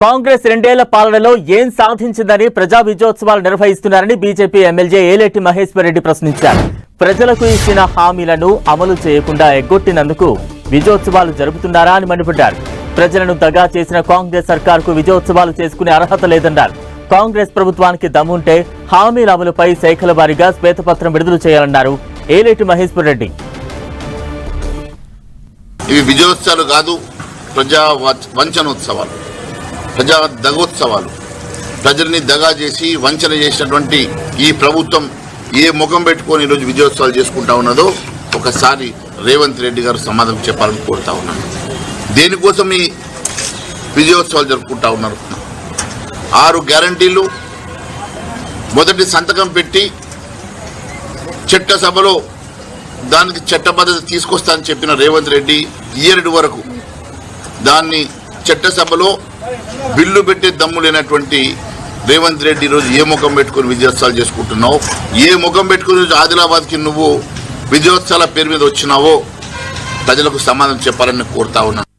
కాంగ్రెస్ రెండేళ్ల పాలనలో ఏం సాధించిందని ప్రజా విజయోత్సవాలు నిర్వహిస్తున్నారని బీజేపీ ఎమ్మెల్యే ఏలేటి మహేశ్వర్ రెడ్డి ప్రశ్నించారు. ప్రజలకు ఇచ్చిన హామీలను అమలు చేయకుండా ఎగ్గొట్టినందుకు విజయోత్సవాలు జరుపుతున్నారా అని మండిపడ్డారు. ప్రజలను దగా చేసిన కాంగ్రెస్ సర్కారుకు విజయోత్సవాలు చేసుకునే అర్హత లేదన్నారు. కాంగ్రెస్ ప్రభుత్వానికి దమ్ముంటే హామీల అమలుపై శాఖల వారీగా శ్వేతపత్రం విడుదల చేయాలన్నారు ఏలేటి మహేశ్వర్ రెడ్డి. ఇవి విజయోత్సవాలు కాదు, ప్రజా వంచనోత్సవాలు, ప్రజా దగోత్సవాలు. ప్రజల్ని దగా చేసి వంచన చేసినటువంటి ఈ ప్రభుత్వం ఏ ముఖం పెట్టుకొని ఈరోజు విజయోత్సవాలు చేసుకుంటా ఉన్నదో ఒకసారి రేవంత్ రెడ్డి గారు సమాధానం చెప్పాలని కోరుతా ఉన్నాను. దేనికోసం ఈ విజయోత్సవాలు జరుపుకుంటా ఉన్నారు? 6 గ్యారంటీలు మొదటి సంతకం పెట్టి చట్టసభలో దానికి చట్టబద్ధత తీసుకొస్తానని చెప్పిన రేవంత్ రెడ్డి ఇయర్డ్ వరకు దాన్ని చట్టసభలో బిల్లు పెట్టే దమ్ము లేనటువంటి రేవంత్ రెడ్డి ఈరోజు ఏ ముఖం పెట్టుకుని విజయోత్సవాలు చేసుకుంటున్నావు? ఏ ముఖం పెట్టుకుని ఆదిలాబాద్కి నువ్వు విజయోత్సవాల పేరు మీద వచ్చినావో ప్రజలకు సమాధానం చెప్పాలని కోరుతా ఉన్నాను.